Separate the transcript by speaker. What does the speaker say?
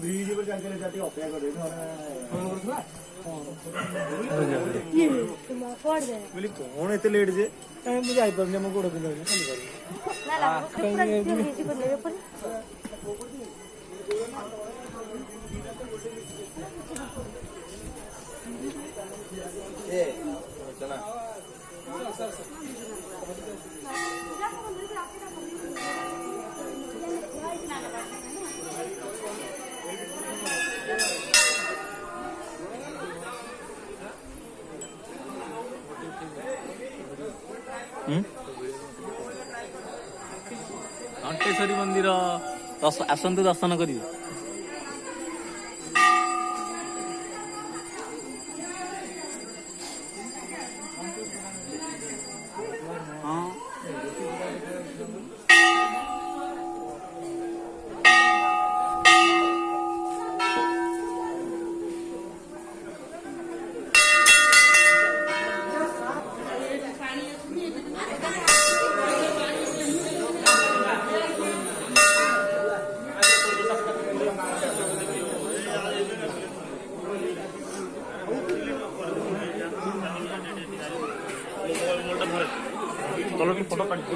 Speaker 1: Bridge ଉପରେ ଚାଲି ଚାଲି ଟିକେ ଅପେକ୍ଷା କରିବେ ବୋଲି କଣ ଏତେ ଲେଟ୍ ଯେ ମୁଁ ଯାଇପାରୁନି ଆମ ଗୋଡ଼ ପିନ୍ଧା
Speaker 2: घंटेश्वरी मंदिर आसतु दर्शन करिए। चलो कि फोटो काट दो।